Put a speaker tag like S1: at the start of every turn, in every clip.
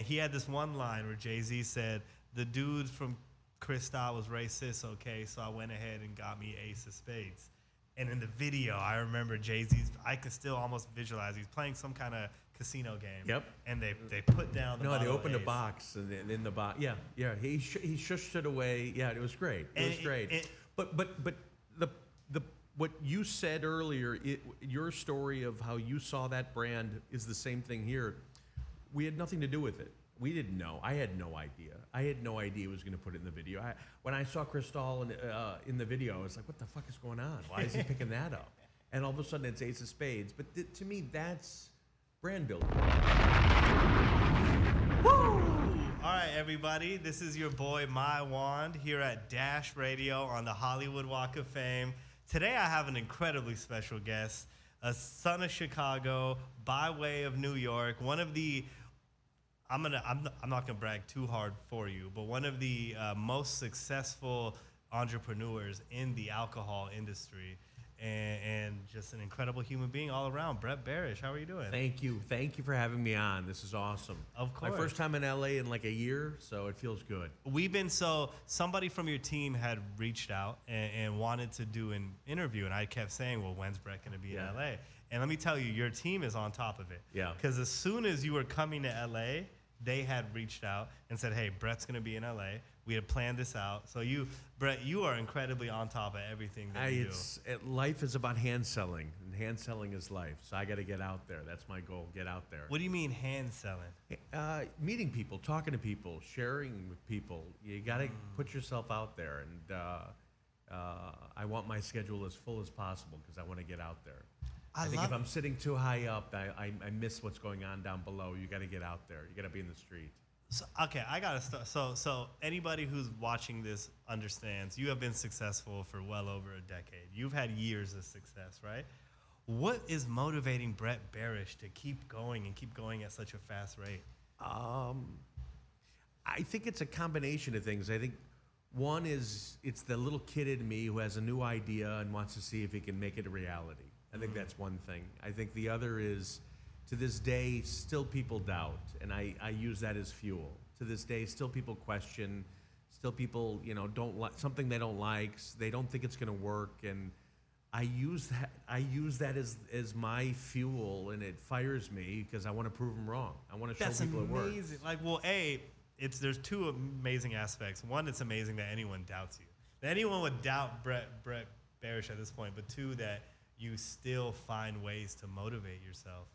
S1: he had this one line where Jay-Z said, the dude from Cristal was racist, okay, so I went ahead and got me Ace of Spades. And in the video, I remember Jay-Z's, I can still almost visualize, he's playing some kind of casino game.
S2: Yep.
S1: And they put down the
S2: No, they
S1: bottle
S2: opened
S1: of
S2: a
S1: Ace.
S2: box, and in the box, yeah, he shushed it away. Yeah, it was great. It was great. But the what you said earlier, your story of how you saw that brand is the same thing here. We had nothing to do with it. We didn't know. I had no idea. I had no idea he was going to put it in the video. When I saw Cristal in the video, I was like, what the fuck is going on? Why is he picking that up? And all of a sudden, it's Ace of Spades. But to me, that's brand building.
S1: Woo! All right, everybody. This is your boy, My Wand, here at Dash Radio on the Hollywood Walk of Fame. Today, I have an incredibly special guest, a son of Chicago, by way of New York, one of the I'm not gonna brag too hard for you, but one of the most successful entrepreneurs in the alcohol industry, and just an incredible human being all around. Brett Berish, how are you doing?
S2: Thank you for having me on. This is awesome.
S1: Of course.
S2: My first time in LA in like a year, so it feels good.
S1: Somebody from your team had reached out and wanted to do an interview, and I kept saying, well, when's Brett gonna be in LA? And let me tell you, your team is on top of it.
S2: Yeah.
S1: Because as soon as you were coming to LA, they had reached out and said, hey, Brett's going to be in LA. We had planned this out. So Brett, you are incredibly on top of everything that you do.
S2: Life is about hand selling, and hand selling is life. So I got to get out there. That's my goal, get out there.
S1: What do you mean hand selling?
S2: Meeting people, talking to people, sharing with people. You got to put yourself out there. And I want my schedule as full as possible because I want to get out there. I think if I'm sitting too high up, I miss what's going on down below. You got to get out there. You got to be in the street.
S1: So, okay, I got to start. So anybody who's watching this understands you have been successful for well over a decade. You've had years of success, right? What is motivating Brett Berish to keep going at such a fast rate?
S2: I think it's a combination of things. I think one is it's the little kid in me who has a new idea and wants to see if he can make it a reality. I think that's one thing. I think the other is, to this day, still people doubt, and I use that as fuel. To this day, still people question, still people, don't like something they don't like, they don't think it's going to work, and I use that as my fuel, and it fires me because I want to prove them wrong. I want to show people it works.
S1: That's amazing. Like, well, there's two amazing aspects. One, it's amazing that anyone doubts you. That anyone would doubt Brett Berish at this point, but two, that you still find ways to motivate yourself.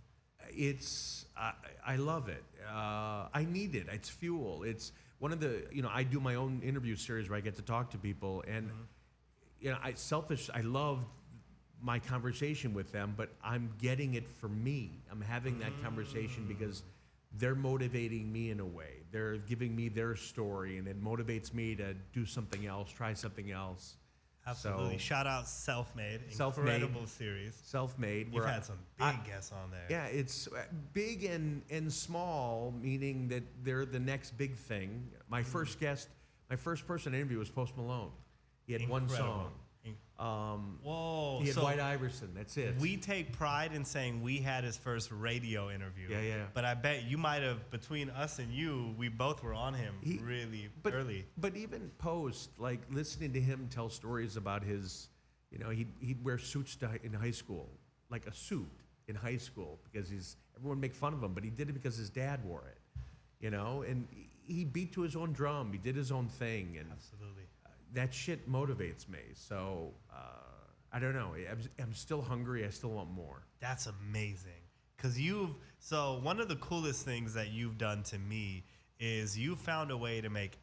S2: I love it. I need it. It's fuel. It's one of the, I do my own interview series where I get to talk to people, and I love my conversation with them, but I'm getting it for me. I'm having that conversation because they're motivating me in a way. They're giving me their story, and it motivates me to do something else, try something else.
S1: Absolutely.
S2: So,
S1: Shout out Self-Made. Incredible series.
S2: Self-Made.
S1: You've had some big guests on there.
S2: Yeah, it's big and small, meaning that they're the next big thing. My first person I interviewed was Post Malone. He had one song.
S1: Whoa.
S2: He had White Iverson. That's it.
S1: We take pride in saying we had his first radio interview.
S2: Yeah.
S1: But I bet you might have, between us and you, we both were on him early.
S2: But even Post, like listening to him tell stories about his, he'd wear suits in high school, like a suit in high school, because everyone make fun of him, but he did it because his dad wore it, and he beat to his own drum. He did his own thing. And
S1: absolutely.
S2: That shit motivates me. So I don't know. I'm still hungry. I still want more.
S1: That's amazing. Because so one of the coolest things that you've done to me is you found a way to make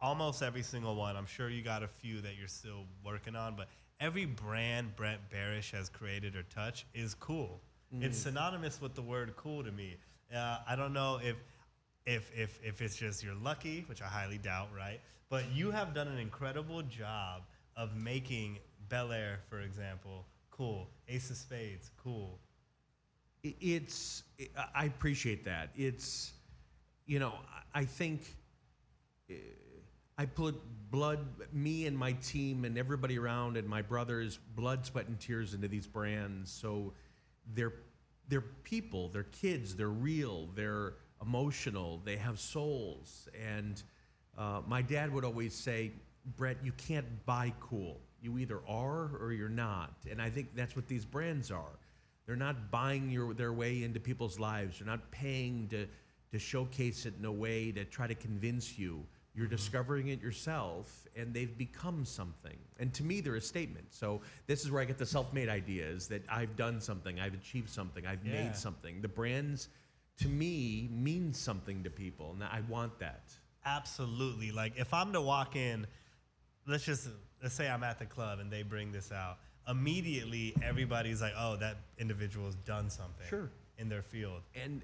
S1: almost every single one. I'm sure you got a few that you're still working on, but every brand Brett Berish has created or touched is cool. It's synonymous with the word cool to me. I don't know if it's just you're lucky, which I highly doubt, right? But you have done an incredible job of making Belaire, for example, cool. Ace of Spades, cool.
S2: I appreciate that. It's, I think I put me and my team and everybody around and my brothers, blood, sweat, and tears into these brands. So they're people, they're kids, they're real, they're emotional, they have souls. And my dad would always say, Brett, you can't buy cool. You either are or you're not. And I think that's what these brands are. They're not buying their way into people's lives. They're not paying to showcase it in a way to try to convince you. You're discovering it yourself, and they've become something. And to me, they're a statement. So this is where I get the self-made ideas that I've done something, I've achieved something, I've made something. The brands, to me, mean something to people, and I want that.
S1: Absolutely. Like if I'm to walk in, let's say I'm at the club and they bring this out. Immediately, everybody's like, "Oh, that individual's done something in their field."
S2: And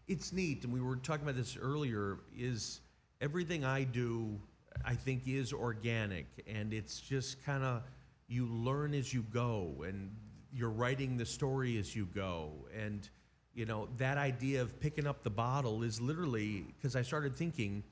S2: it's neat. And we were talking about this earlier. Is everything I do, I think, is organic, and it's just kind of you learn as you go, and you're writing the story as you go. And you know, that idea of picking up the bottle is literally because I started thinking,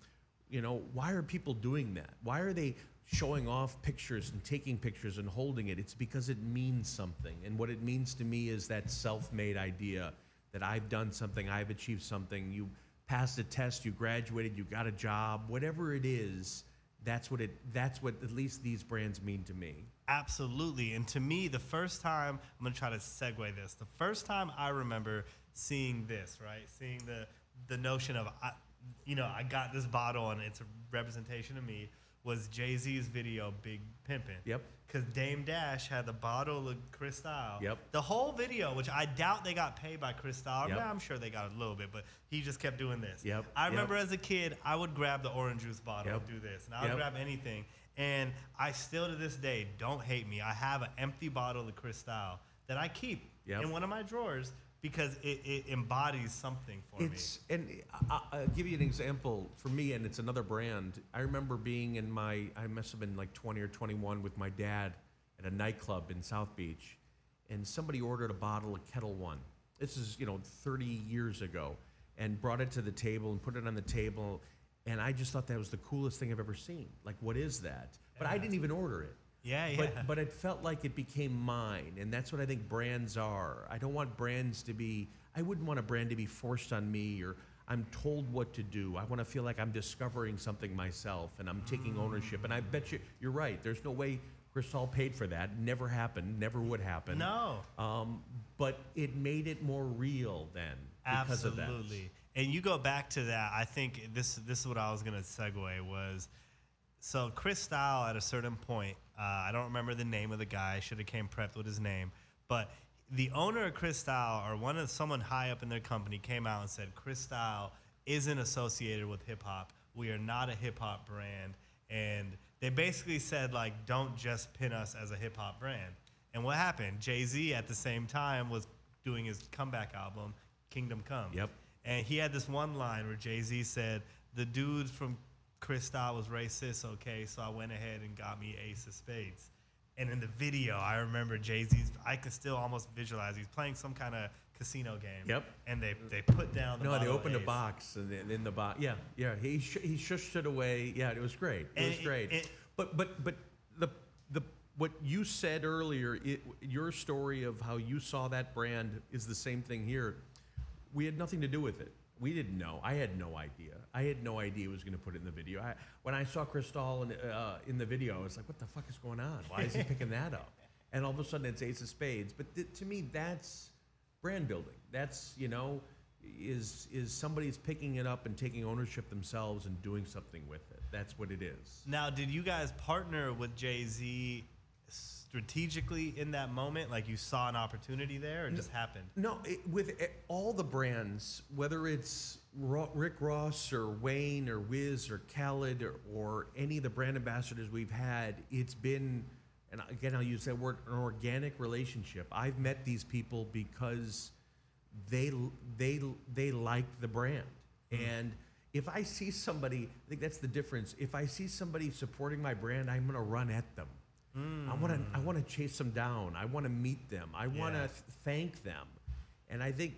S2: you know, why are people doing that? Why are they showing off pictures and taking pictures and holding it? It's because it means something. And what it means to me is that self-made idea that I've done something, I've achieved something, you passed a test, you graduated, you got a job, whatever it is, that's what at least these brands mean to me.
S1: Absolutely. And to me, the first time, I'm going to try to segue this. The first time I remember seeing this, right? Seeing the notion of, I got this bottle and it's a representation of me, was Jay-Z's video, Big Pimpin'.
S2: Yep.
S1: Because Dame Dash had the bottle of Cristal.
S2: Yep.
S1: The whole video, which I doubt they got paid by Cristal.
S2: Yep.
S1: I'm sure they got a little bit, but he just kept doing this.
S2: Yep.
S1: I remember as a kid, I would grab the orange juice bottle and do this. And I would grab anything. And I still to this day, don't hate me, I have an empty bottle of Cristal that I keep in one of my drawers because it embodies something for me.
S2: And I'll give you an example for me, and it's another brand. I remember being I must have been like 20 or 21 with my dad at a nightclub in South Beach, and somebody ordered a bottle of Kettle One. This is, 30 years ago, and brought it to the table and put it on the table, and I just thought that was the coolest thing I've ever seen. Like, what is that? But I didn't even order it. But it felt like it became mine, and that's what I think brands are. I don't want brands to be, I wouldn't want a brand to be forced on me or I'm told what to do. I want to feel like I'm discovering something myself and I'm taking ownership. And I bet you're right. There's no way Cristal paid for that. Never happened. Never would happen.
S1: No.
S2: But it made it more real then because of that.
S1: Absolutely. And you go back to that. I think this is what I was going to segue was. So Cristal at a certain point, I don't remember the name of the guy. I should have came prepped with his name. But the owner of Cristal or someone high up in their company came out and said, Cristal isn't associated with hip hop. We are not a hip hop brand. And they basically said, like, don't just pin us as a hip hop brand. And what happened? Jay-Z at the same time was doing his comeback album, Kingdom Come.
S2: Yep.
S1: And he had this one line where Jay-Z said, the dude from Cristal was racist, okay, so I went ahead and got me Ace of Spades. And in the video, I remember Jay-Z's, I could still almost visualize, he's playing some kind of casino game.
S2: Yep.
S1: And they put down the bottle
S2: they opened
S1: of
S2: a
S1: Ace.
S2: box, and in the box, he shushed it away. Yeah, it was great. It was great. But what you said earlier, your story of how you saw that brand is the same thing here. We had nothing to do with it. We didn't know. I had no idea. I had no idea he was going to put it in the video. When I saw Cristal in the video, I was like, what the fuck is going on? Why is he picking that up? And all of a sudden, it's Ace of Spades. But to me, that's brand building. That's, is somebody's picking it up and taking ownership themselves and doing something with it. That's what it is.
S1: Now, did you guys partner with Jay-Z strategically in that moment? Like you saw an opportunity there or it just happened?
S2: No, all the brands, whether it's Rick Ross or Wayne or Wiz or Khaled or any of the brand ambassadors we've had, it's been, and again, I'll use that word, an organic relationship. I've met these people because they like the brand. And if I see somebody, I think that's the difference. If I see somebody supporting my brand, I'm going to run at them. I want to chase them down. I want to meet them. I want to thank them. And I think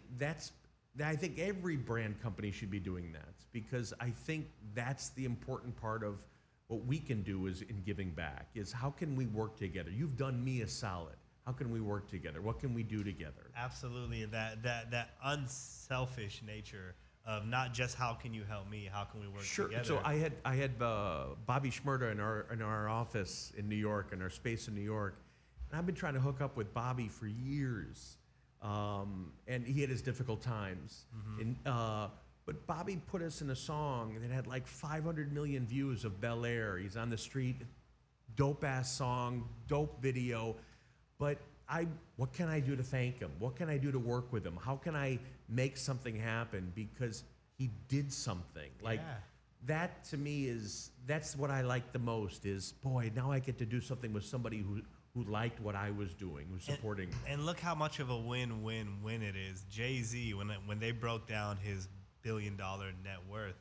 S2: every brand company should be doing that because I think that's the important part of what we can do is in giving back is how can we work together? You've done me a solid. How can we work together? What can we do together?
S1: Absolutely. That unselfish nature of not just how can you help me, how can we work
S2: Sure.
S1: together.
S2: So I had Bobby Schmurda in our office in New York, in our space in New York, and I've been trying to hook up with Bobby for years, and he had his difficult times. But Bobby put us in a song that had like 500 million views of Belaire. He's on the street, dope ass song, dope video, but what can I do to thank him? What can I do to work with him? How can I make something happen because he did something? Like that to me that's what I like the most is, boy, now I get to do something with somebody who liked what I was doing, who's supporting me.
S1: And look how much of a win-win-win it is. Jay-Z, when they broke down his $1 billion net worth,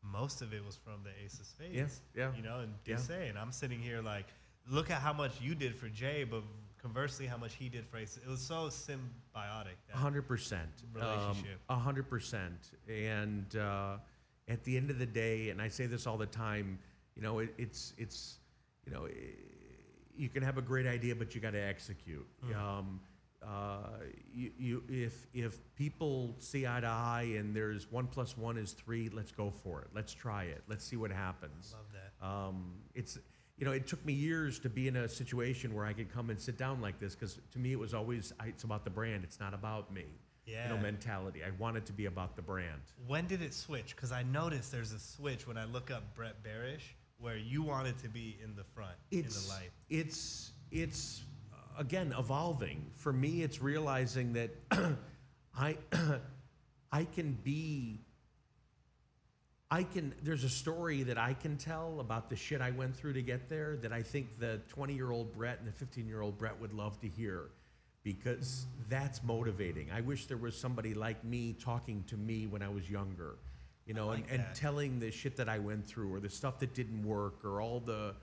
S1: most of it was from the Ace of Spades.
S2: Yeah.
S1: You know, and just saying, I'm sitting here like, look at how much you did for Jay, but conversely, how much he did for Ace. It was so symbiotic.
S2: 100%.
S1: Relationship.
S2: 100%. And at the end of the day, and I say this all the time, you know, it's you know, you can have a great idea, but you got to execute. If people see eye to eye and there's 1 + 1 is 3, let's go for it. Let's try it. Let's see what happens.
S1: Love that.
S2: You know, it took me years to be in a situation where I could come and sit down like this, because to me it was always, it's about the brand. It's not about me.
S1: Yeah.
S2: You know, mentality. I want it to be about the brand.
S1: When did it switch? Because I noticed there's a switch when I look up Brett Berish, where you wanted to be in the front, in the light.
S2: It's again, evolving. For me, it's realizing that there's a story that I can tell about the shit I went through to get there that I think the 20-year-old Brett and the 15-year-old Brett would love to hear, because that's motivating. I wish there was somebody like me talking to me when I was younger, you know, and telling the shit that I went through, or the stuff that didn't work, or all the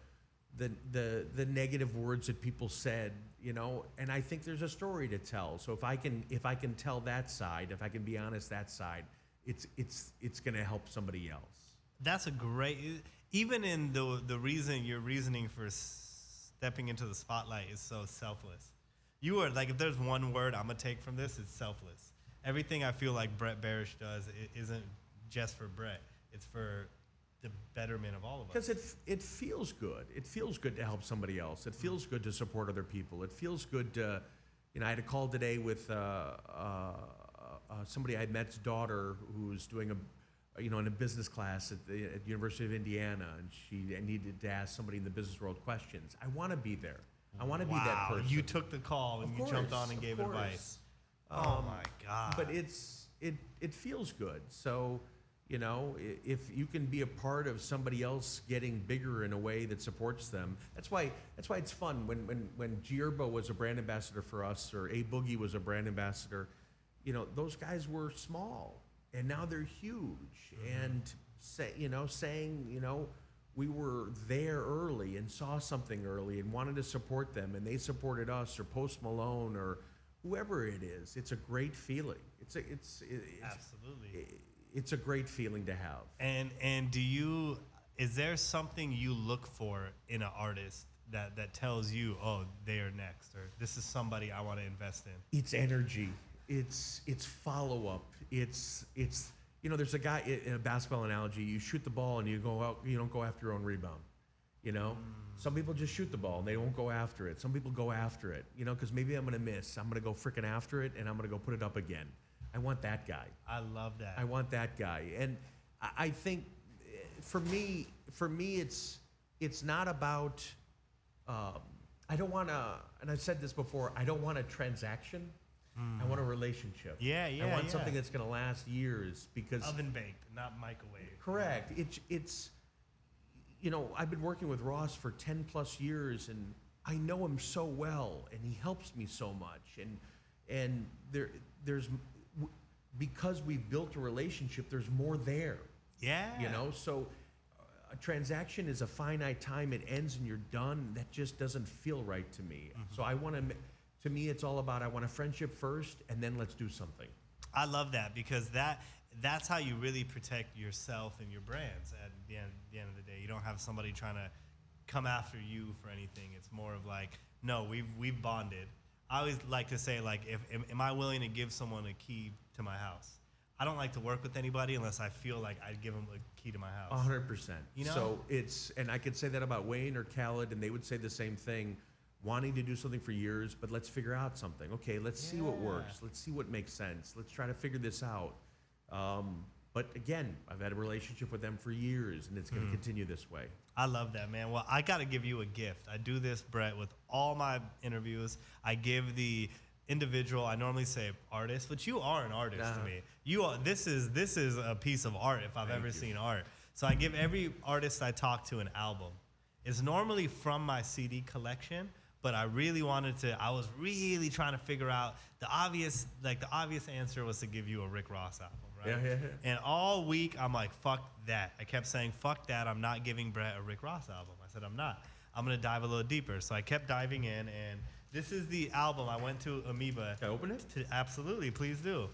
S2: negative words that people said, you know. And I think there's a story to tell. So if I can tell that side, if I can be honest that side, it's going to help somebody else.
S1: That's a great, even in the reason your reasoning for stepping into the spotlight is so selfless. You are like, if there's one word I'm gonna take from this, it's selfless. Everything I feel like Brett Berish does, it isn't just for Brett. It's for the betterment of all of us.
S2: Because it feels good. It feels good to help somebody else. It feels good to support other people. It feels good to, you know, I had a call today with somebody I met's daughter who's doing in a business class at the University of Indiana, and she needed to ask somebody in the business world questions. I want to be there. I want to be that person.
S1: You took the call and you jumped on and gave advice. Oh my God.
S2: But it feels good. So, you know, if you can be a part of somebody else getting bigger in a way that supports them, that's why it's fun. When Gierbo was a brand ambassador for us, or A Boogie was a brand ambassador, you know, those guys were small and now they're huge. And saying, you know, we were there early and saw something early and wanted to support them, and they supported us, or Post Malone, or whoever it is. It's a great feeling.
S1: Absolutely.
S2: It's a great feeling to have.
S1: And is there something you look for in an artist that tells you, oh, they are next, or this is somebody I want to invest in?
S2: It's energy. It's follow up. It's you know, there's a guy in a basketball analogy. You shoot the ball and you go out. You don't go after your own rebound. You know, some people just shoot the ball and they won't go after it. Some people go after it. You know, because maybe I'm gonna miss. I'm gonna go freaking after it, and I'm gonna go put it up again. I want that guy.
S1: I love that.
S2: I want that guy. And I think for me, it's not about. I don't want to, and I've said this before. I don't want a transaction. I want a relationship.
S1: Yeah.
S2: I want something that's going to last years, because
S1: oven baked, not microwave.
S2: Correct. It's you know, I've been working with Ross for 10+ years, and I know him so well, and he helps me so much. And there's because we've built a relationship, there's more there.
S1: Yeah.
S2: You know, so a transaction is a finite time. It ends and you're done. That just doesn't feel right to me. So I want to. To me, it's all about, I want a friendship first, and then let's do something.
S1: I love that, because that's how you really protect yourself and your brands at the end of the day. You don't have somebody trying to come after you for anything. It's more of like, no, we've bonded. I always like to say, like, am I willing to give someone a key to my house? I don't like to work with anybody unless I feel like I'd give them the key to my house.
S2: 100%.
S1: You know?
S2: So and I could say that about Wayne or Khaled, and they would say the same thing, wanting to do something for years, but let's figure out something. Okay, let's see what works. Let's see what makes sense. Let's try to figure this out. But again, I've had a relationship with them for years, and it's going to continue this way.
S1: I love that, man. Well, I got to give you a gift. I do this, Brett, with all my interviews. I give the individual, I normally say artist, but you are an artist to me. You are. This is a piece of art if I've ever seen art. So I give every artist I talk to an album. It's normally from my CD collection, but I really wanted to. I was really trying to figure out the obvious answer was to give you a Rick Ross album, right?
S2: Yeah.
S1: And all week I'm like, fuck that. I kept saying, fuck that. I'm not giving Brett a Rick Ross album. I said, I'm not. I'm gonna dive a little deeper. So I kept diving in, and this is the album. I went to Amoeba.
S2: Can I open it?
S1: Absolutely, please do.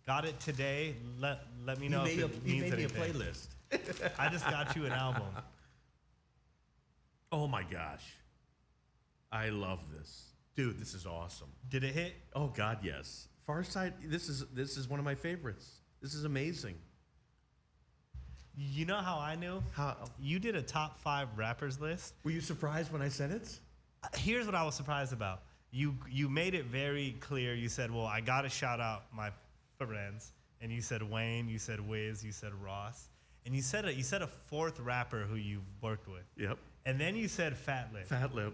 S1: Got it today. Let me know if it means anything.
S2: You made me a playlist.
S1: I just got you an album.
S2: Oh my gosh. I love this. Dude, this is awesome.
S1: Did it hit?
S2: Oh God, yes. Far Side, this is one of my favorites. This is amazing.
S1: You know how I knew?
S2: How
S1: You did a top 5 rappers list.
S2: were you surprised when I said it?
S1: Here's what I was surprised about. You made it very clear. You said, well, I got to shout out my friends. And you said Wayne, you said Wiz, you said Ross. And you said a fourth rapper who you've worked with.
S2: Yep.
S1: And then you said Fat Lip.
S2: Fat Lip.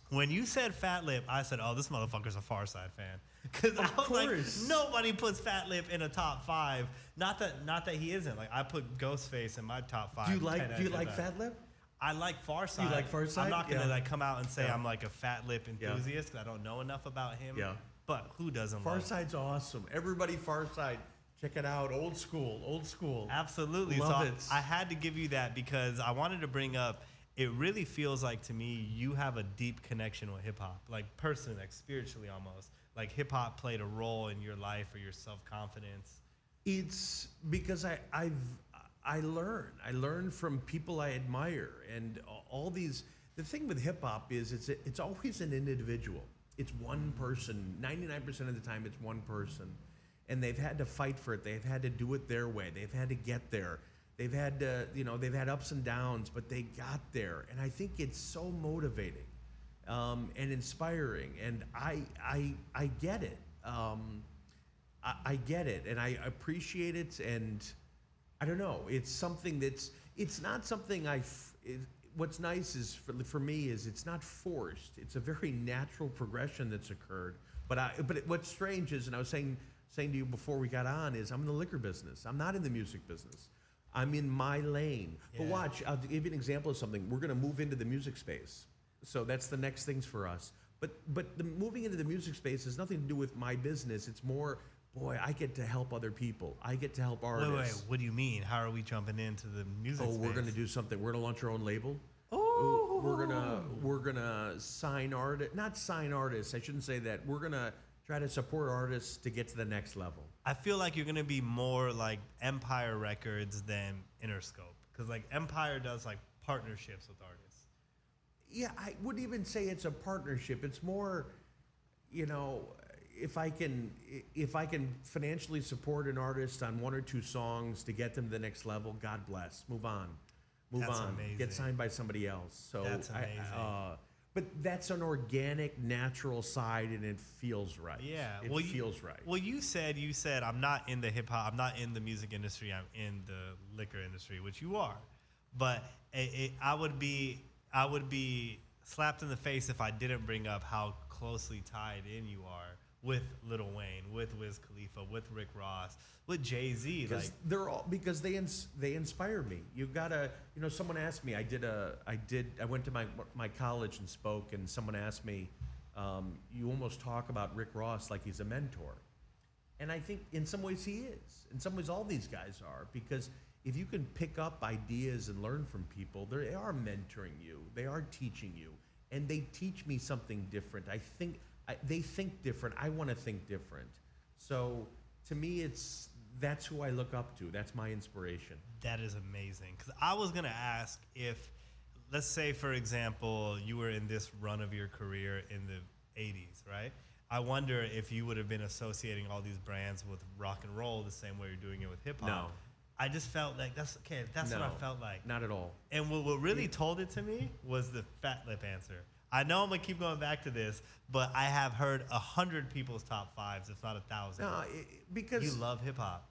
S1: When you said Fat Lip, I said, oh, this motherfucker's a Far Side fan. Because I was like, nobody puts Fat Lip in a top 5. Not that he isn't. Like, I put Ghostface in my top 5.
S2: Do you like Fat Lip?
S1: I like Far Side.
S2: You like Far Side?
S1: I'm not going to
S2: Yeah.
S1: come out and say
S2: Yeah.
S1: I'm like a Fat Lip enthusiast because I don't know enough about him.
S2: Yeah.
S1: But who doesn't
S2: Far
S1: love
S2: Side's awesome. Everybody Far Side. Check it out. Old school.
S1: Absolutely.
S2: Love
S1: so
S2: it.
S1: I had to give you that because I wanted to bring up, it really feels like to me you have a deep connection with hip hop, like personally, like spiritually almost. Like hip hop played a role in your life or your self-confidence.
S2: It's because I learn from people I admire, and all these. The thing with hip hop is it's always an individual. It's one person. 99% of the time, it's one person, and they've had to fight for it. They've had to do it their way. They've had to get there. They've had to, they've had ups and downs, but they got there, and I think it's so motivating and inspiring, and I get it. I get it, and I appreciate it, and I don't know. It's something it's not something what's nice is for me is it's not forced. It's a very natural progression that's occurred. But what's strange is, and I was saying to you before we got on, is I'm in the liquor business. I'm not in the music business. I'm in my lane.
S1: Yeah.
S2: But watch, I'll give you an example of something. We're going to move into the music space. So that's the next things for us. But the moving into the music space has nothing to do with my business. It's more, boy, I get to help other people. I get to help artists.
S1: Wait, what do you mean? How are we jumping into the music space?
S2: We're going to do something. We're going to launch our own label.
S1: Oh,
S2: We're gonna sign not sign artists. I shouldn't say that. We're gonna try to support artists to get to the next level.
S1: I feel like you're gonna be more like Empire Records than Interscope, because like Empire does like partnerships with artists.
S2: Yeah, I wouldn't even say it's a partnership. It's more, if I can financially support an artist on 1 or 2 songs to get them to the next level, God bless. Move on.
S1: That's
S2: on.
S1: amazing.
S2: Get signed by somebody else. So
S1: That's amazing.
S2: But that's an organic, natural side, and it feels right.
S1: Yeah,
S2: it feels right.
S1: Well, you said I'm not in the hip hop. I'm not in the music industry. I'm in the liquor industry, which you are. But I would be slapped in the face if I didn't bring up how closely tied in you are with Lil Wayne, with Wiz Khalifa, with Rick Ross, with Jay-Z.
S2: Because because they inspire me. You gotta, someone asked me. I went to my college and spoke, and someone asked me, you almost talk about Rick Ross like he's a mentor, and I think in some ways he is. In some ways, all these guys are, because if you can pick up ideas and learn from people, they are mentoring you. They are teaching you, and they teach me something different. They think different. I want to think different. So to me, that's who I look up to. That's my inspiration.
S1: That is amazing. Because I was going to ask if, let's say, for example, you were in this run of your career in the 80s, right? I wonder if you would have been associating all these brands with rock and roll the same way you're doing it with hip hop.
S2: No.
S1: I just felt like that's
S2: No,
S1: what I felt like.
S2: Not at all.
S1: And what really told it to me was the fat lip answer. I know I'm gonna keep going back to this, but I have heard 100 people's top fives, if not 1,000.
S2: No, because
S1: You love hip hop.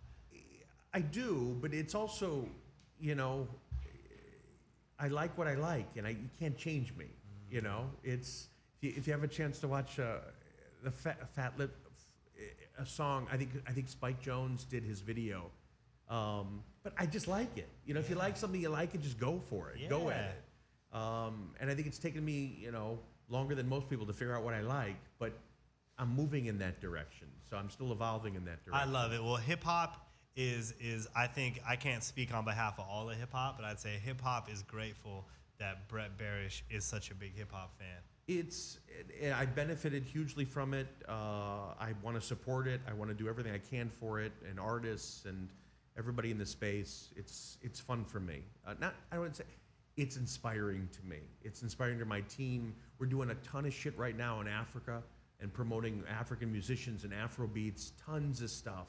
S2: I do, but it's also, you know, I like what I like, and you can't change me. You know, it's if you have a chance to watch the Fat Lip a song, I think Spike Jonze did his video, but I just like it. You know, if you like something you like it, just go for it, go at it. And I think it's taken me, you know, longer than most people to figure out what I like, but I'm moving in that direction, so I'm still evolving in that direction.
S1: I love it. Well, hip hop is I think I can't speak on behalf of all of hip hop, but I'd say hip hop is grateful that Brett Berish is such a big hip hop fan.
S2: I benefited hugely from it. I want to support it. I want to do everything I can for it, and artists and everybody in the space. It's fun for me. I would say it's inspiring to me. It's inspiring to my team. We're doing a ton of shit right now in Africa and promoting African musicians and Afrobeats. Tons of stuff.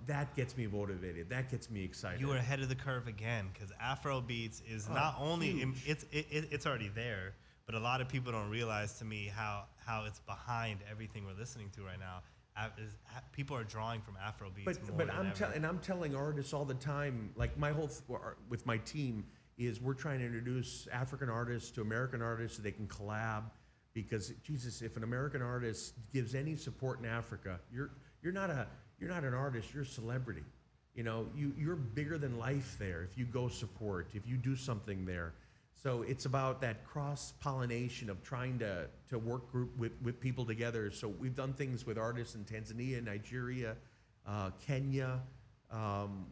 S2: That gets me motivated. That gets me excited.
S1: You were ahead of the curve again, because Afrobeats is not only it's already there, but a lot of people don't realize to me how it's behind everything we're listening to right now. People are drawing from Afrobeats more than ever.
S2: I'm telling artists all the time, like my whole with my team is we're trying to introduce African artists to American artists so they can collab. Because Jesus, if an American artist gives any support in Africa, you're not an artist, you're a celebrity. You know, you're bigger than life there if you go support, if you do something there. So it's about that cross-pollination of trying to work with people together. So we've done things with artists in Tanzania, Nigeria, Kenya.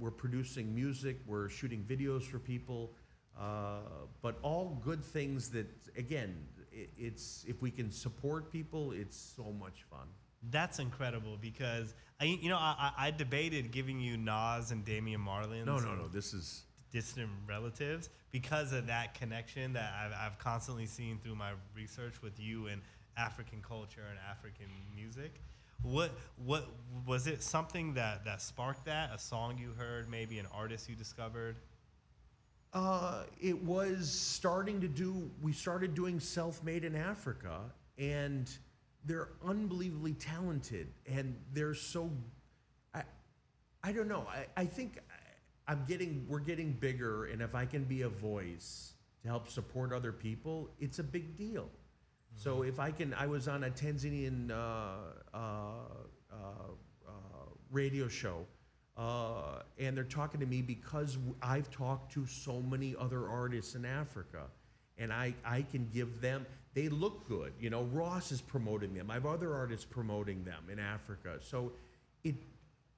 S2: We're producing music, we're shooting videos for people. But all good things that, again, it's if we can support people, it's so much fun.
S1: That's incredible, because I debated giving you Nas and Damian Marlin.
S2: No. This is
S1: distant relatives because of that connection that I've constantly seen through my research with you and African culture and African music. What was it? Something that sparked that? A song you heard, maybe an artist you discovered?
S2: It was starting to do. We started doing self-made in Africa, and they're unbelievably talented, and they're so. I don't know. I think we're getting bigger, and if I can be a voice to help support other people, it's a big deal. Mm-hmm. So if I can, I was on a Tanzanian radio show, and they're talking to me because I've talked to so many other artists in Africa, and I can give them. They look good, you know. Ross is promoting them. I have other artists promoting them in Africa. So,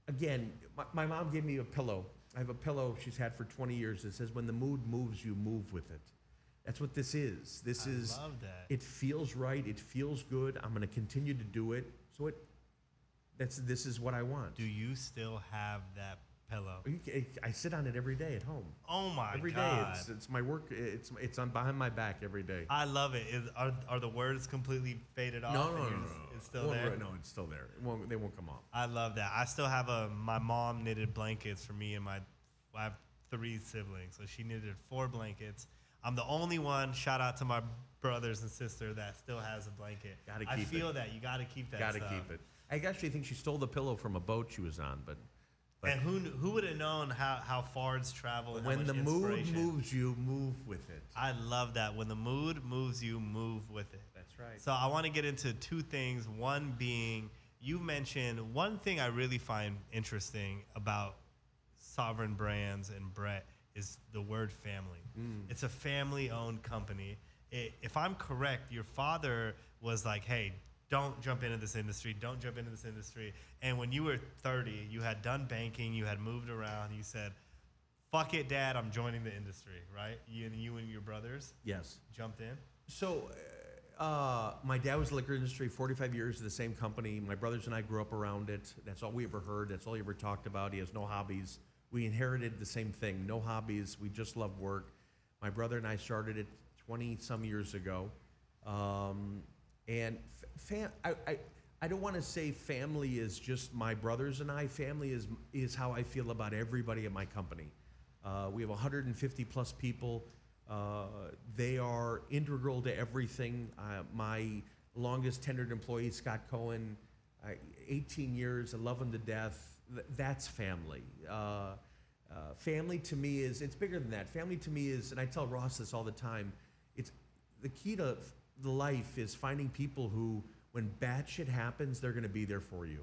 S2: again, my mom gave me a pillow. I have a pillow she's had for 20 years that says, "When the mood moves, you move with it." That's what this is. I love that. It feels right. It feels good. I'm going to continue to do it. So this is what I want.
S1: Do you still have that pillow?
S2: I sit on it every day at home.
S1: Oh my God!
S2: Every day, it's my work. It's on behind my back every day.
S1: I love it. Are the words completely faded off?
S2: No.
S1: It's still there.
S2: No, it's still there. They won't come off.
S1: I love that. I still have my mom knitted blankets for me and I have 3 siblings, so she knitted 4 blankets. I'm the only one. Shout out to my brothers and sister that still has a blanket.
S2: Gotta keep
S1: I
S2: it.
S1: feel that you got to keep that.
S2: Gotta keep it. I actually think she stole the pillow from a boat she was on, but
S1: and who would have known how far it's traveled? And
S2: when
S1: how much
S2: the mood
S1: inspiration.
S2: moves you, move with it.
S1: I love that. When the mood moves you, move with it.
S2: That's right.
S1: So I want to get into 2 things. One being, you mentioned one thing I really find interesting about Sovereign Brands and Brett is the word family. It's a family-owned company. If I'm correct, your father was like, "Hey, don't jump into this industry. Don't jump into this industry." And when you were 30, you had done banking, you had moved around. You said, "Fuck it, Dad, I'm joining the industry." Right? You and your brothers.
S2: Yes.
S1: Jumped in.
S2: So, my dad was in the liquor industry, 45 years of the same company. My brothers and I grew up around it. That's all we ever heard. That's all he ever talked about. He has no hobbies. We inherited the same thing. No hobbies. We just love work. My brother and I started it 20 some years ago. And I don't want to say family is just my brothers and I. Family is how I feel about everybody at my company. We have 150 plus people. They are integral to everything. My longest tenured employee, Scott Cohen, 18 years, I love him to death. That's family. Family to me it's bigger than that. Family to me is, and I tell Ross this all the time, it's the key to the life is finding people who, when bad shit happens, they're going to be there for you.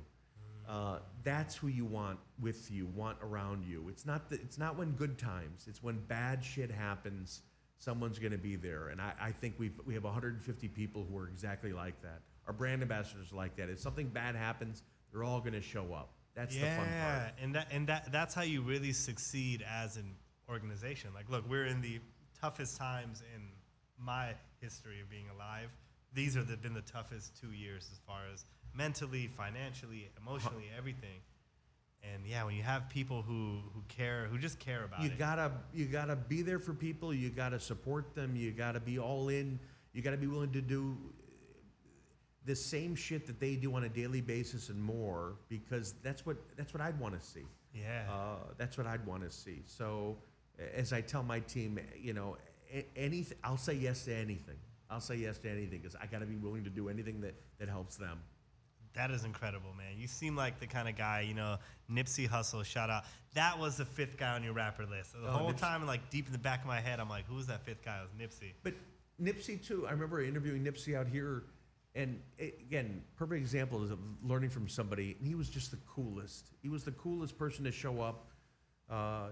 S2: That's who you want with you, want around you. It's not when good times. It's when bad shit happens, someone's going to be there. And I think we have 150 people who are exactly like that. Our brand ambassadors are like that. If something bad happens, they're all going to show up. That's the fun part.
S1: And that's how you really succeed as an organization. Like, look, we're in the toughest times in my history of being alive. These are been the toughest 2 years as far as mentally, financially, emotionally, everything. And yeah, when you have people who care, who just care about it.
S2: You gotta be there for people. You gotta support them. You gotta be all in. You gotta be willing to do the same shit that they do on a daily basis and more, because that's what I'd want to see.
S1: Yeah.
S2: That's what I'd want to see. So, as I tell my team, you know, anything, I'll say yes to anything. I'll say yes to anything because I got to be willing to do anything that helps them.
S1: That is incredible, man. You seem like the kind of guy, you know, Nipsey Hussle, shout out. That was the fifth guy on your rapper list. The whole time, like, deep in the back of my head, I'm like, who's that fifth guy? It was Nipsey.
S2: But Nipsey, too. I remember interviewing Nipsey out here. And again, perfect example is of learning from somebody. And he was just the coolest. He was the coolest person to show up.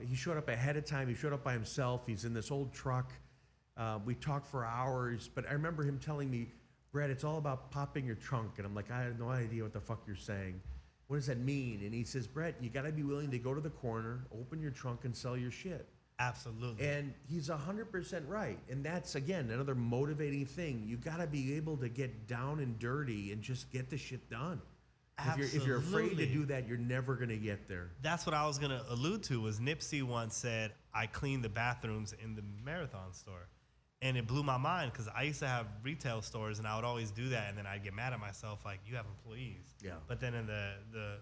S2: He showed up ahead of time. He showed up by himself. He's in this old truck. We talked for hours. But I remember him telling me, Brad, it's all about popping your trunk. And I'm like, I have no idea what the fuck you're saying. What does that mean? And he says, Brett, you got to be willing to go to the corner, open your trunk, and sell your shit.
S1: Absolutely.
S2: And he's 100% right. And that's, again, another motivating thing. You got to be able to get down and dirty and just get the shit done.
S1: Absolutely.
S2: If you're afraid to do that, you're never going to get there.
S1: That's what I was going to allude to was Nipsey once said, I clean the bathrooms in the Marathon store. And it blew my mind because I used to have retail stores and I would always do that. And then I'd get mad at myself like, you have employees.
S2: Yeah.
S1: But then in the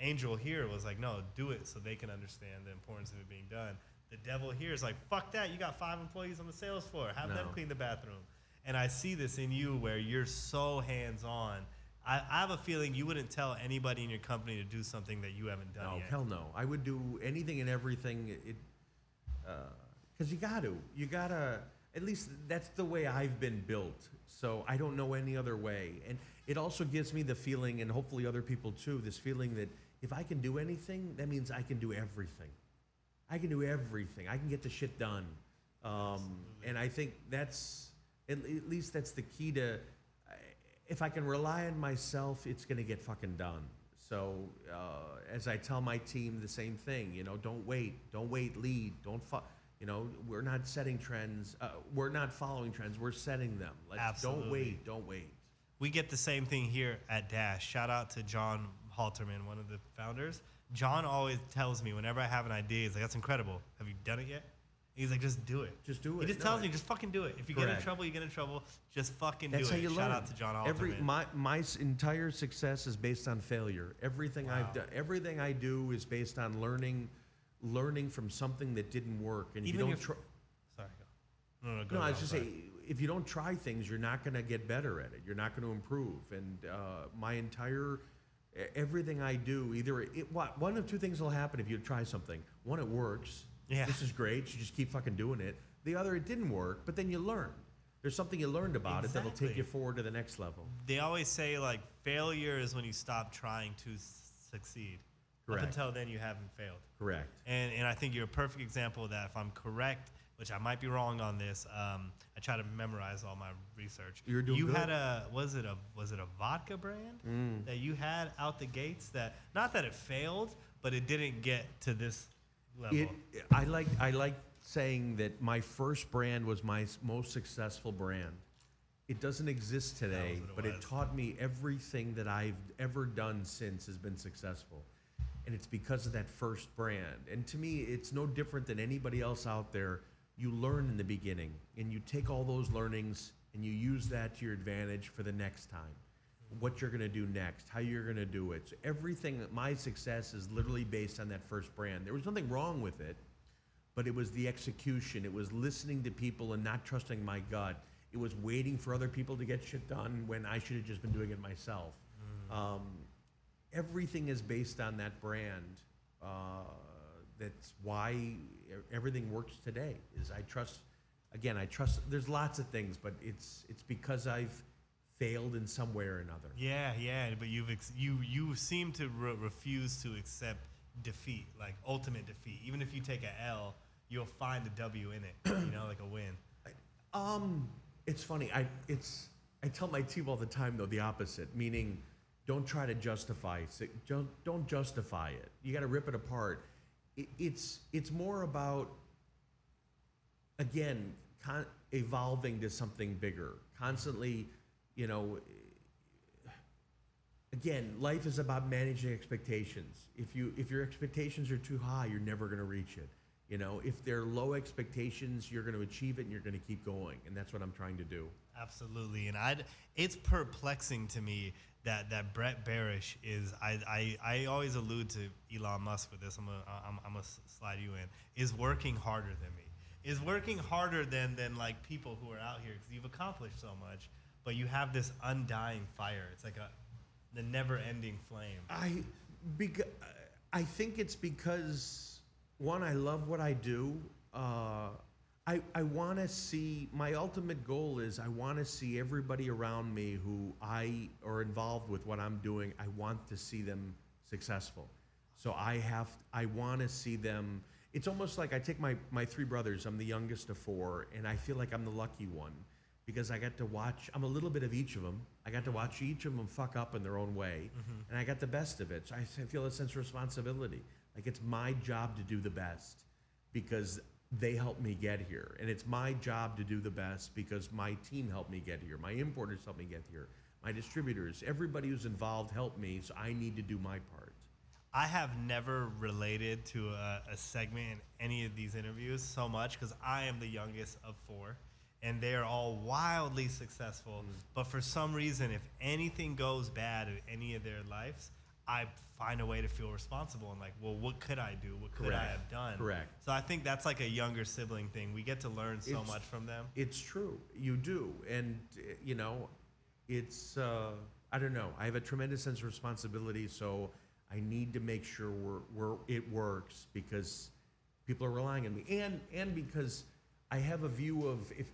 S1: angel here was like, no, do it so they can understand the importance of it being done. The devil here is like, fuck that. You got 5 employees on the sales floor. Have them clean the bathroom. And I see this in you where you're so hands-on. I have a feeling you wouldn't tell anybody in your company to do something that you haven't done yet.
S2: Hell no. I would do anything and everything. Because you got to. You got to. At least that's the way I've been built. So I don't know any other way. And it also gives me the feeling, and hopefully other people too, this feeling that if I can do anything, that means I can do everything. I can do everything. I can get the shit done. And I think that's, at least that's the key to, if I can rely on myself, it's going to get fucking done. So as I tell my team the same thing, you know, don't wait, lead, you know, we're not setting trends. We're not following trends. We're setting them.
S1: Absolutely.
S2: Don't wait.
S1: We get the same thing here at Dash. Shout out to John Halterman, one of the founders. John always tells me whenever I have an idea, he's like, that's incredible. Have you done it yet? He's like, just do it.
S2: Just do it.
S1: He just tells me, just fucking do it. If you get in trouble, you get in trouble. Just fucking do it.
S2: That's how you learn.
S1: Shout out to John Halterman.
S2: My entire success is based on failure. Everything I've done, everything I do is based on learning from something that didn't work. And
S1: even
S2: if you don't try,
S1: sorry, go.
S2: No, I was just saying, if you don't try things, you're not going to get better at it. You're not going to improve. And my entire everything I do, one of two things will happen if you try something. One, it works.
S1: Yeah.
S2: This is great. You just keep fucking doing it. The other, it didn't work, but then you learn. There's something you learned about it that'll take you forward to the next level.
S1: They always say, like, failure is when you stop trying to succeed.
S2: Correct.
S1: Up until then, you haven't failed.
S2: Correct.
S1: And I think you're a perfect example of that. If I'm correct, which I might be wrong on this, I try to memorize all my research.
S2: You're doing good.
S1: Had was it a vodka brand that you had out the gates that, not that it failed, but it didn't get to this level?
S2: I like saying that my first brand was my most successful brand. It doesn't exist today, but it taught me everything that I've ever done since has been successful. And it's because of that first brand. And to me, it's no different than anybody else out there. You learn in the beginning, and you take all those learnings, and you use that to your advantage for the next time. what you're going to do next, how you're going to do it. So everything, my success is literally based on that first brand. There was nothing wrong with it, but it was the execution. It was listening to people and not trusting my gut. It was waiting for other people to get shit done when I should have just been doing it myself. Everything is based on that brand. That's why everything works today. Is I trust. Again, I trust. There's lots of things, but it's because I've failed in some way or another.
S1: Yeah, but you seem to refuse to accept defeat, like ultimate defeat. Even if you take a L, you'll find a W in it. Like a win.
S2: It's funny. I tell my team all the time though the opposite, meaning don't try to justify it. Don't justify it. You got to rip it apart. It's more about, again, evolving to something bigger. Constantly, again, life is about managing expectations. If your expectations are too high, you're never going to reach it. If they're low expectations, you're going to achieve it and you're going to keep going. And that's what I'm trying to do.
S1: Absolutely. And it's perplexing to me that Brett Berish is, I always allude to Elon Musk with this, I'm gonna slide you in, is working harder than me. Is working harder than like people who are out here, because you've accomplished so much, but you have this undying fire. It's like the never-ending flame.
S2: I think it's because, one, I love what I do. I want to see, my ultimate goal is I want to see everybody around me who are involved with what I'm doing, I want to see them successful. So I want to see them, it's almost like I take my three brothers, I'm the youngest of four, and I feel like I'm the lucky one because I got to watch, I'm a little bit of each of them. I got to watch each of them fuck up in their own way, and I got the best of it. So I feel a sense of responsibility. Like it's my job to do the best because they helped me get here. And it's my job to do the best because my team helped me get here. My importers helped me get here. My distributors, everybody who's involved helped me, so I need to do my part.
S1: I have never related to a segment in any of these interviews so much because I am the youngest of four, and they are all wildly successful. But for some reason, if anything goes bad in any of their lives, I find a way to feel responsible and like, well, what could I do? What could I have done?
S2: Correct.
S1: So I think that's like a younger sibling thing. We get to learn so much from them.
S2: It's true. You do. And, it's, I don't know. I have a tremendous sense of responsibility, so I need to make sure it works because people are relying on me. And because I have a view of if,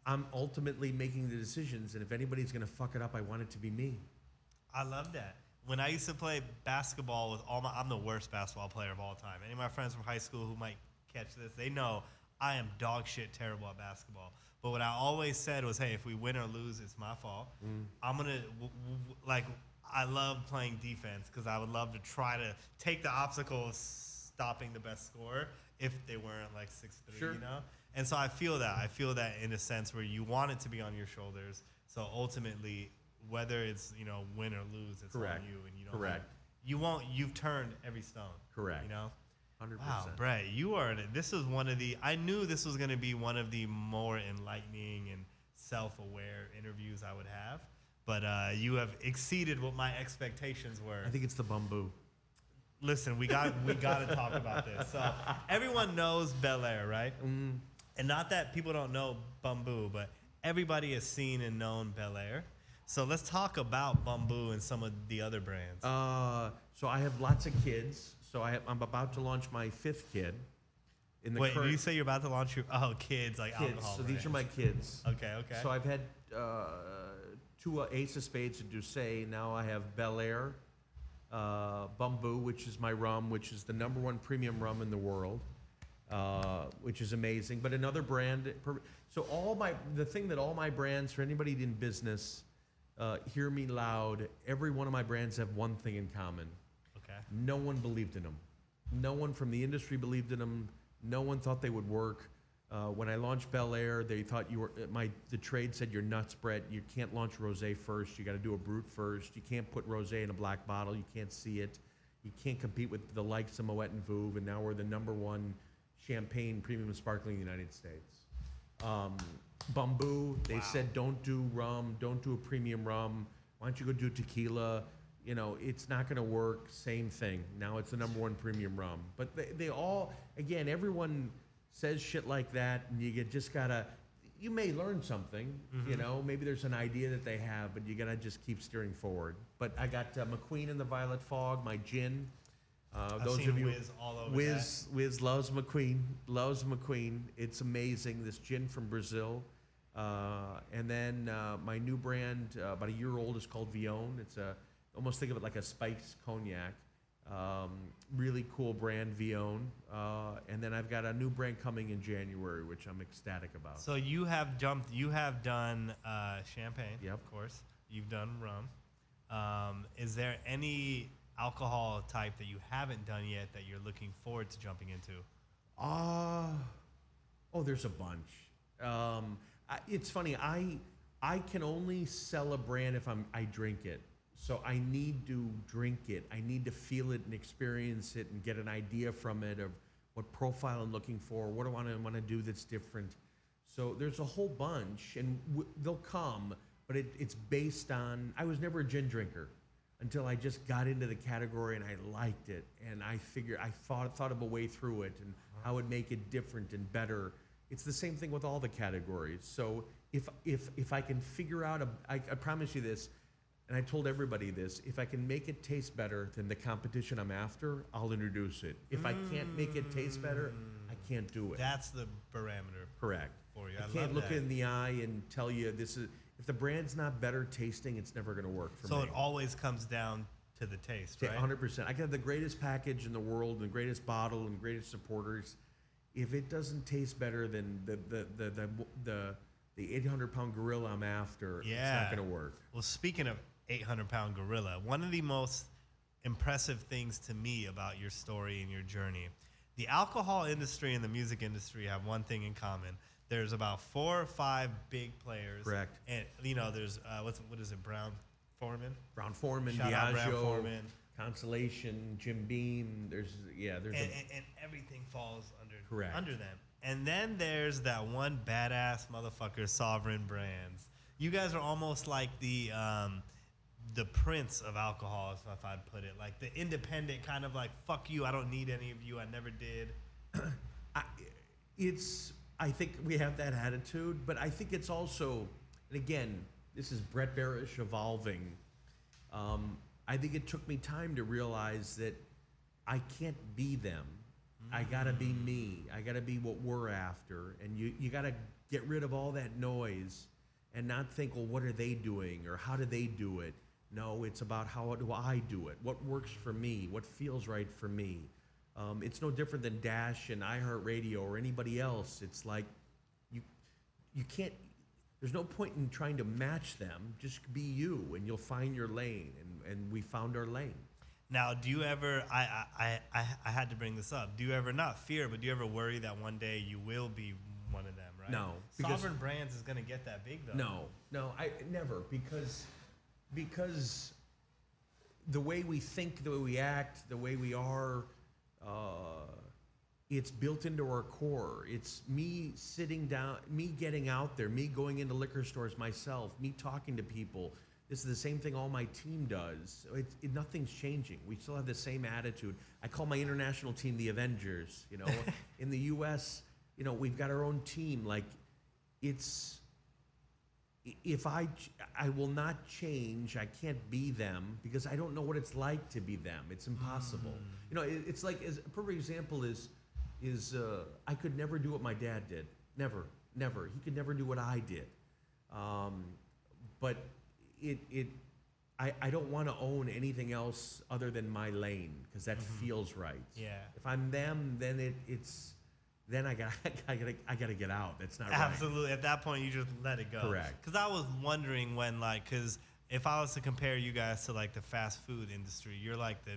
S2: I'm ultimately making the decisions, and if anybody's going to fuck it up, I want it to be me.
S1: I love that. When I used to play basketball with I'm the worst basketball player of all time. Any of my friends from high school who might catch this, they know I am dog shit terrible at basketball. But what I always said was, hey, if we win or lose, it's my fault. I'm going to, I love playing defense because I would love to try to take the obstacle of stopping the best scorer if they weren't like 6'3",
S2: Sure.
S1: And so I feel that. I feel that in a sense where you want it to be on your shoulders. So ultimately, whether it's win or lose, it's
S2: Correct.
S1: on you, and you don't.
S2: Correct.
S1: You've turned every stone.
S2: Correct. 100%.
S1: Wow, Brett, this is one of the. I knew this was going to be one of the more enlightening and self-aware interviews I would have, but you have exceeded what my expectations were.
S2: I think it's the Bumbu.
S1: Listen, we got to talk about this. So everyone knows Belaire, right? And not that people don't know Bumbu, but everybody has seen and known Belaire. So let's talk about Bumbu and some of the other brands.
S2: So I have lots of kids. So I'm about to launch my fifth kid.
S1: Wait, did you say you're about to launch your kids like
S2: kids?
S1: alcohol?
S2: So these are my kids.
S1: Okay.
S2: So I've had two Ace of Spades and Douce. Now I have Belaire, Bumbu, which is my rum, which is the #1 premium rum in the world, which is amazing. But another brand. So the thing that all my brands, for anybody in business, hear me loud. Every one of my brands have one thing in common.
S1: Okay.
S2: No one believed in them. No one from the industry believed in them. No one thought they would work. When I launched Belaire, they thought the trade said you're nuts, Brett. You can't launch rosé first. You got to do a brut first. You can't put rosé in a black bottle. You can't see it. You can't compete with the likes of Moet and Veuve. And now we're the #1 champagne premium sparkling in the United States. Bumbu, they
S1: Wow.
S2: said don't do rum, don't do a premium rum. Why don't you go do tequila? You know, it's not going to work. Same thing. Now it's the #1 premium rum. But they all, again, everyone says shit like that, and you just gotta. You may learn something. You know, maybe there's an idea that they have, but you gotta just keep steering forward. But I got McQueen and the Violet Fog, my gin. Those
S1: seen
S2: of you,
S1: Wiz all over
S2: Wiz loves McQueen. Loves McQueen. It's amazing. This gin from Brazil. And then my new brand, about a year old, is called Vion. It's almost think of it like a spiced cognac. Really cool brand, Vion. And then I've got a new brand coming in January, which I'm ecstatic about.
S1: So you have done champagne,
S2: Yep.
S1: of course. You've done rum. Is there any alcohol type that you haven't done yet that you're looking forward to jumping into?
S2: There's a bunch. It's funny. I can only sell a brand if I drink it. So I need to drink it. I need to feel it and experience it and get an idea from it of what profile I'm looking for. What do I want to do that's different? So there's a whole bunch, and they'll come. But it's based on. I was never a gin drinker until I just got into the category and I liked it, and I thought of a way through it and how it would make it different and better. It's the same thing with all the categories. So if I can figure out I promise you this, and I told everybody this, if I can make it taste better than the competition I'm after, I'll introduce it. If I can't make it taste better, I can't do it.
S1: That's the parameter.
S2: Correct.
S1: For you.
S2: I
S1: I
S2: can't
S1: love
S2: look
S1: that.
S2: in the eye and tell you this is. If the brand's not better tasting, it's never going to work for
S1: So
S2: me.
S1: it always comes down to the taste, right?
S2: 100%. I can have the greatest package in the world, and the greatest bottle, and greatest supporters. If it doesn't taste better than the 800-pound gorilla I'm after, it's not going to work.
S1: Well, speaking of 800-pound gorilla, one of the most impressive things to me about your story and your journey, the alcohol industry and the music industry have one thing in common. There's about 4 or 5 big players.
S2: Correct.
S1: And, there's, what is it, Brown Foreman?
S2: Brown Foreman,
S1: Shout out Brown
S2: Diageo,
S1: Foreman.
S2: Constellation, Jim Beam. There's
S1: And everything falls
S2: Correct.
S1: under them. And then there's that one badass motherfucker, Sovereign Brands. You guys are almost like the prince of alcohol, if I'd put it. Like the independent kind of like, fuck you, I don't need any of you, I never did.
S2: I think we have that attitude, but I think it's also, and again, this is Brett Berish evolving. I think it took me time to realize that I can't be them. I gotta be me. I gotta be what we're after. And you gotta get rid of all that noise and not think, well, what are they doing or how do they do it? No, it's about how do I do it? What works for me? What feels right for me? It's no different than Dash and iHeartRadio or anybody else. It's like you can't. There's no point in trying to match them. Just be you, and you'll find your lane. And we found our lane.
S1: Now, do you ever? I had to bring this up. Do you ever not fear, but do you ever worry that one day you will be one of them? Right?
S2: No,
S1: Sovereign Brands is gonna get that big though.
S2: No, I never because the way we think, the way we act, the way we are, it's built into our core. It's me sitting down, me getting out there, me going into liquor stores myself, me talking to people. This is the same thing all my team does. Nothing's changing. We still have the same attitude. I call my international team the Avengers. In the U.S., we've got our own team. Like, if I will not change, I can't be them because I don't know what it's like to be them. It's impossible. It's like, as a perfect example is I could never do what my dad did. Never. He could never do what I did. But I don't want to own anything else other than my lane because that feels right.
S1: Yeah.
S2: If I'm them, then then I gotta get out. That's not right.
S1: Absolutely. At that point, you just let it go.
S2: Correct.
S1: Because I was wondering when, because if I was to compare you guys to like the fast food industry, you're like the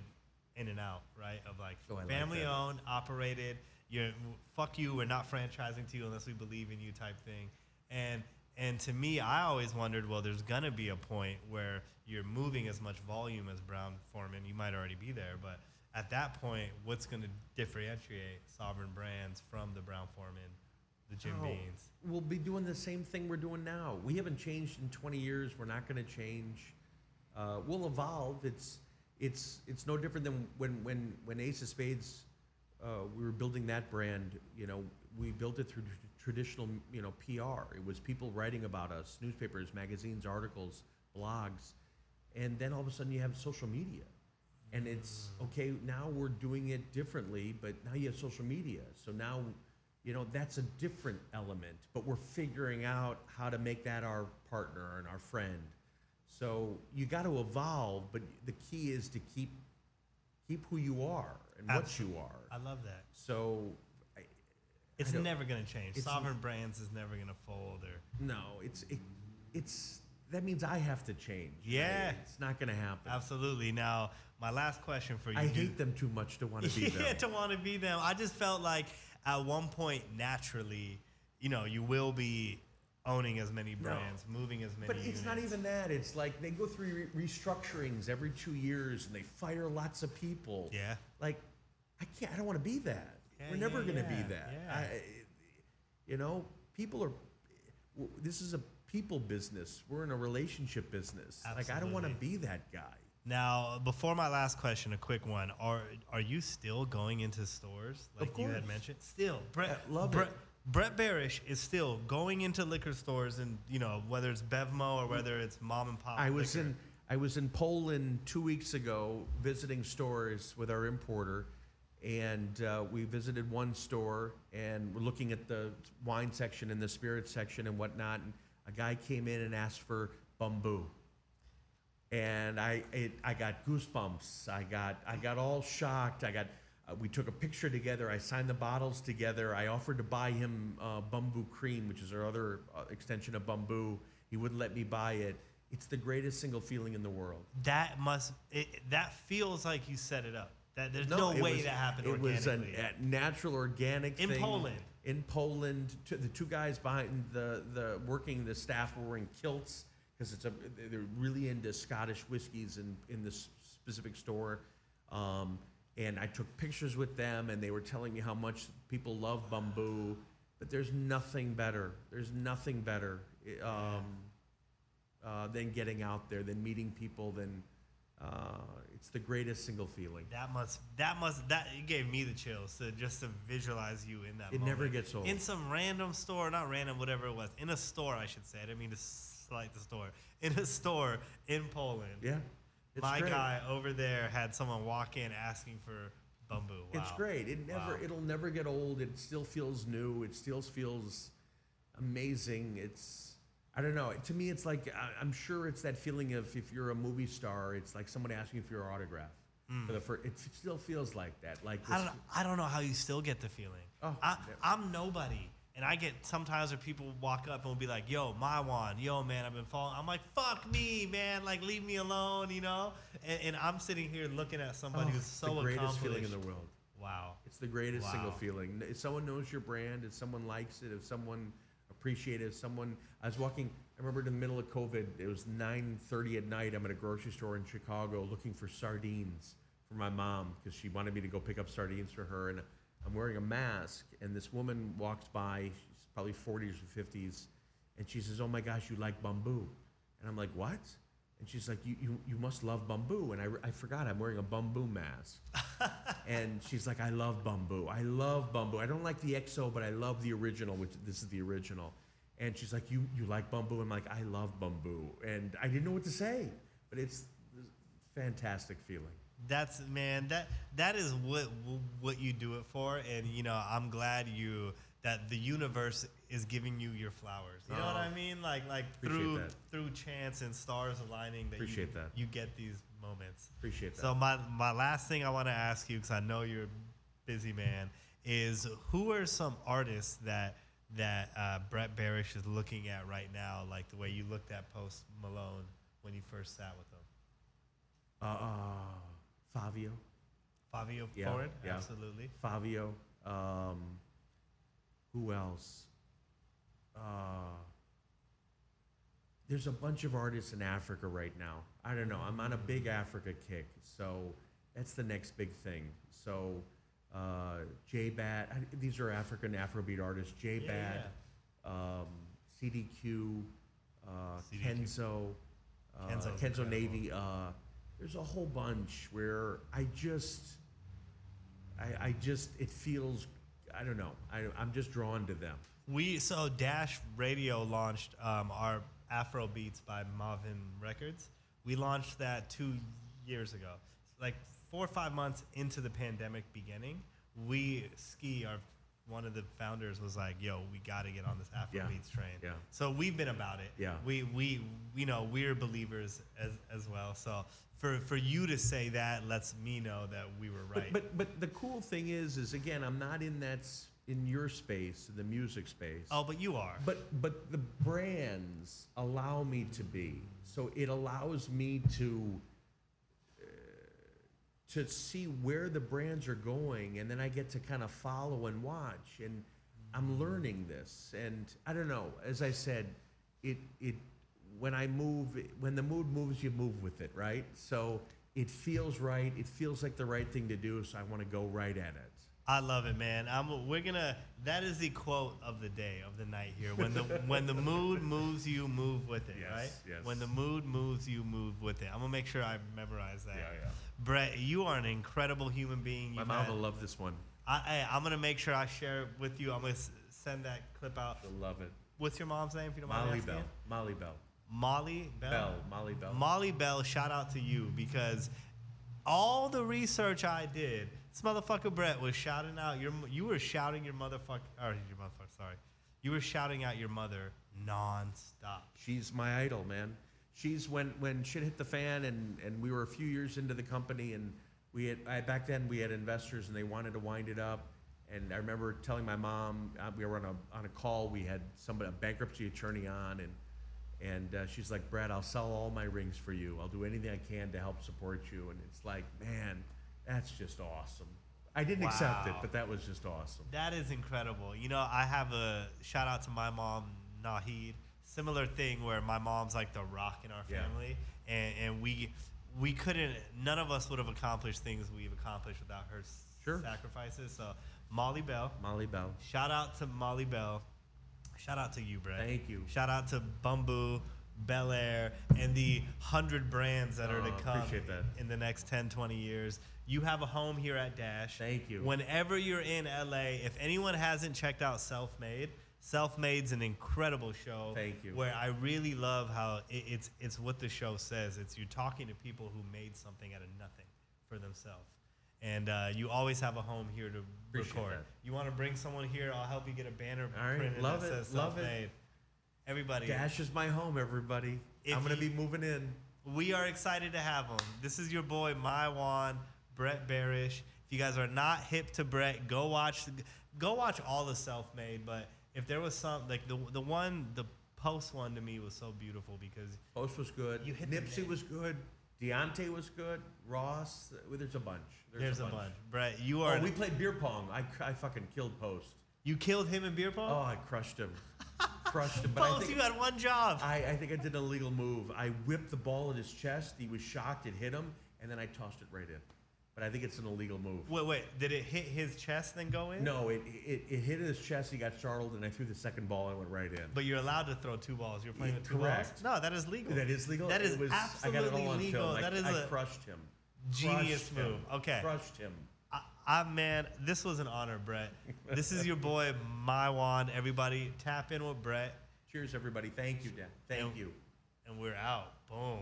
S1: in and out, right? Of like family owned, operated. You're fuck you. We're not franchising to you unless we believe in you type thing. And to me, I always wondered, well, there's gonna be a point where you're moving as much volume as Brown Foreman. You might already be there, but at that point, what's gonna differentiate Sovereign Brands from the Brown Foreman the Jim
S2: Oh,
S1: Beans.
S2: We'll be doing the same thing we're doing now. We haven't changed in 20 years. We're not going to change. We'll evolve. It's no different than when Ace of Spades, we were building that brand. You know, we built it through traditional, you know, PR. It was people writing about us, newspapers, magazines, articles, blogs, and then all of a sudden you have social media. And it's, okay, now we're doing it differently, but now you have social media. So now, you know, that's a different element, but we're figuring out how to make that our partner and our friend. So you got to evolve, but the key is to keep who you are and
S1: Absolutely.
S2: what you are.
S1: I love that.
S2: So
S1: It's
S2: I don't-
S1: never going to change.
S2: it's-
S1: Sovereign Brands is never going to fold. Or
S2: no, it's that means I have to change.
S1: Yeah.
S2: Right? It's not going to happen.
S1: absolutely. Now, my last question for you.
S2: I hate them too much to want to be them.
S1: Yeah, to want to be them. I just felt like at one point, naturally, you know, you will be owning as many brands, moving as many
S2: But it's not
S1: units.
S2: even that. It's like they go through restructurings every 2 years and they fire lots of people.
S1: Yeah.
S2: Like, I don't want to be that.
S1: Yeah,
S2: We're never
S1: yeah,
S2: going to
S1: yeah,
S2: be that.
S1: yeah.
S2: You know, this is a people business. We're in a relationship business. Like, I don't want to
S1: Absolutely.
S2: be that guy.
S1: Now, before my last question, a quick one. Are you still going into stores like you had
S2: course.
S1: mentioned? Still, Brett,
S2: love
S1: Brett,
S2: it.
S1: Brett Berish is still going into liquor stores, and you know, whether it's Bevmo or whether it's mom and pop.
S2: I was
S1: liquor.
S2: in Poland 2 weeks ago visiting stores with our importer, and we visited one store and we're looking at the wine section and the spirit section and whatnot. And a guy came in and asked for Bumbu, and I got goosebumps. I got all shocked. We took a picture together. I signed the bottles together. I offered to buy him Bumbu Cream, which is our other extension of Bumbu. He wouldn't let me buy it. It's the greatest single feeling in the world.
S1: That feels like you set it up. That there's no way that happened
S2: It was
S1: organically.
S2: a natural, organic
S1: In
S2: thing.
S1: Poland.
S2: In Poland, the two guys behind the working the staff were wearing kilts because they're really into Scottish whiskeys in this specific store. And I took pictures with them, and they were telling me how much people love Bumbu. But there's nothing better. There's nothing better than getting out there, than meeting people, than it's the greatest single feeling.
S1: That it gave me the chills to just to visualize you in that
S2: It
S1: moment.
S2: never gets old.
S1: In some random store, not random, whatever it was. In a store, I should say. I didn't mean to slight the store. In a store in Poland.
S2: Yeah. It's
S1: My
S2: great.
S1: guy over there had someone walk in asking for Bumbu. Wow.
S2: It's great. It'll never get old. It still feels new. It still feels amazing. I don't know. To me, it's like, I'm sure it's that feeling of if you're a movie star, it's like someone asking for your autograph. It still feels like that. Like this,
S1: I don't know how you still get the feeling.
S2: Oh,
S1: I'm nobody. And I get sometimes where people walk up and will be like, yo, Maiwan, yo, man, I've been following. I'm like, fuck me, man. Like, leave me alone, you know? And I'm sitting here looking at somebody who's so
S2: the greatest
S1: accomplished.
S2: feeling in the world.
S1: Wow.
S2: It's the greatest
S1: Wow.
S2: single feeling. If someone knows your brand, if someone likes it, if someone appreciates it, if someone. I was walking. I remember in the middle of COVID. It was 9:30 at night. I'm at a grocery store in Chicago looking for sardines for my mom because she wanted me to go pick up sardines for her. And I'm wearing a mask, and this woman walks by. She's probably 40s or 50s, and she says, "Oh my gosh, you like Bumbu?" And I'm like, "What?" And she's like, you must love Bumbu. And I forgot I'm wearing a Bumbu mask. And she's like, I love Bumbu. I love Bumbu. I don't like the XO, but I love the original, which this is the original. And she's like, you like Bumbu? I'm like, I love Bumbu. And I didn't know what to say, but it's a fantastic feeling.
S1: That's, man, that is what you do it for. And, you know, I'm glad that the universe is giving you your flowers. You know what I mean? Like through chance and stars aligning that you get these moments.
S2: Appreciate that.
S1: So my last thing I want to ask you, because I know you're a busy man, is who are some artists that Brett Berish is looking at right now, like the way you looked at Post Malone when you first sat with him?
S2: Fabio.
S1: Fabio
S2: Yeah,
S1: Foreign?
S2: yeah.
S1: Absolutely.
S2: Fabio. Who else? There's a bunch of artists in Africa right now. I don't know. I'm on a big Africa kick, so that's the next big thing. So J-Bat. These are African Afrobeat artists. J-Bat, CDQ,
S1: CDQ.
S2: Kenzo,
S1: Kenzo's
S2: Kenzo
S1: incredible.
S2: Navy. There's a whole bunch where I just, it feels, I don't know. I'm just drawn to them.
S1: So Dash Radio launched our Afrobeats by Marvin Records. We launched that 2 years ago. Like 4 or 5 months into the pandemic beginning, one of the founders was like, "Yo, we got to get on this Afrobeats train."
S2: Yeah.
S1: So we've been about it.
S2: Yeah.
S1: We're believers as well. So for you to say that lets me know that we were right.
S2: But the cool thing is again, I'm not in in your space, the music space.
S1: Oh, but you are.
S2: But the brands allow me to be. So it allows me to see where the brands are going, and then I get to kind of follow and watch, and I'm learning this. And I don't know, as I said, when the mood moves, you move with it, right? So it feels right. It feels like the right thing to do, so I want to go right at it.
S1: I love it, man. That is the quote of the day, of the night here. When the mood moves you, move with it,
S2: Yes,
S1: right?
S2: yes.
S1: When the mood moves you, move with it. I'm gonna make sure I memorize that.
S2: Yeah.
S1: Brett, you are an incredible human being.
S2: My mom will love this one.
S1: I'm gonna make sure I share it with you. I'm gonna send that clip out.
S2: She'll love it.
S1: What's your mom's name, if you don't mind
S2: Molly
S1: asking?
S2: Bell. Molly Bell.
S1: Molly Bell.
S2: Molly Bell.
S1: Molly Bell, shout out to you, because all the research I did, this motherfucker Brett was shouting out you were shouting your motherfucker, sorry. You were shouting out your mother nonstop.
S2: She's my idol, man. She's when shit hit the fan, and we were a few years into the company, and back then we had investors and they wanted to wind it up. And I remember telling my mom, we were on a call, we had a bankruptcy attorney on, and she's like, "Brad, I'll sell all my rings for you. I'll do anything I can to help support you." And it's like, man, that's just awesome. I didn't accept it,
S1: Wow.
S2: but that was just awesome.
S1: That is incredible. I have a shout out to my mom, Nahid. Similar thing where my mom's like the rock in our
S2: Yeah.
S1: family, and we couldn't. None of us would have accomplished things we've accomplished without her
S2: Sure.
S1: sacrifices. So Molly Bell,
S2: Molly Bell.
S1: shout out to Molly Bell. Shout out to you, Brett.
S2: Thank you.
S1: Shout out to Bumbu, Belaire, and the 100 brands that are to come
S2: appreciate that.
S1: in the next 10, 20 years. You have a home here at Dash.
S2: Thank you.
S1: Whenever you're in LA, if anyone hasn't checked out Self-Made's an incredible show.
S2: Thank you.
S1: Where I really love how it's what the show says. It's you're talking to people who made something out of nothing for themselves. And you always have a home here to
S2: Appreciate
S1: record.
S2: that.
S1: You want to bring someone here, I'll help you get a banner
S2: All right,
S1: printed
S2: love
S1: that
S2: it,
S1: says
S2: love it.
S1: Self-Made. Everybody,
S2: Dash is my home, everybody.
S1: If
S2: I'm going to
S1: you-
S2: be moving in.
S1: we are excited to have him. This is your boy, Maiwan, Brett Berish. If you guys are not hip to Brett, go watch all the Self-Made. But if there was some, like the Post one to me was so beautiful because
S2: Post was good.
S1: You hit the
S2: Nipsey
S1: nail.
S2: was good. Deontay was good. Ross. There's a bunch.
S1: there's a bunch. Brett, you are.
S2: Oh, we played beer pong. I fucking killed Post.
S1: You killed him in beer pong?
S2: Oh, I crushed him. Crushed him. But I
S1: Post,
S2: think,
S1: you had one job.
S2: I think I did an illegal move. I whipped the ball in his chest. He was shocked. It hit him. And then I tossed it right in. But I think it's an illegal move.
S1: Wait. Did it hit his chest then go in?
S2: No, it hit his chest. He got startled, and I threw the second ball. And it went right in.
S1: But you're allowed to throw 2 balls. You're playing with 2
S2: Correct.
S1: balls? No, that is legal.
S2: That is legal.
S1: That is
S2: I got it
S1: absolutely
S2: all on
S1: legal.
S2: film.
S1: That is
S2: I
S1: a
S2: crushed him.
S1: genius
S2: Crushed him.
S1: move. Okay.
S2: Crushed him.
S1: Man, this was an honor, Brett. This is your boy, Maiwan. Everybody, tap in with Brett,
S2: Cheers, everybody. Thank you, Dan. Thank you.
S1: and we're out. Boom.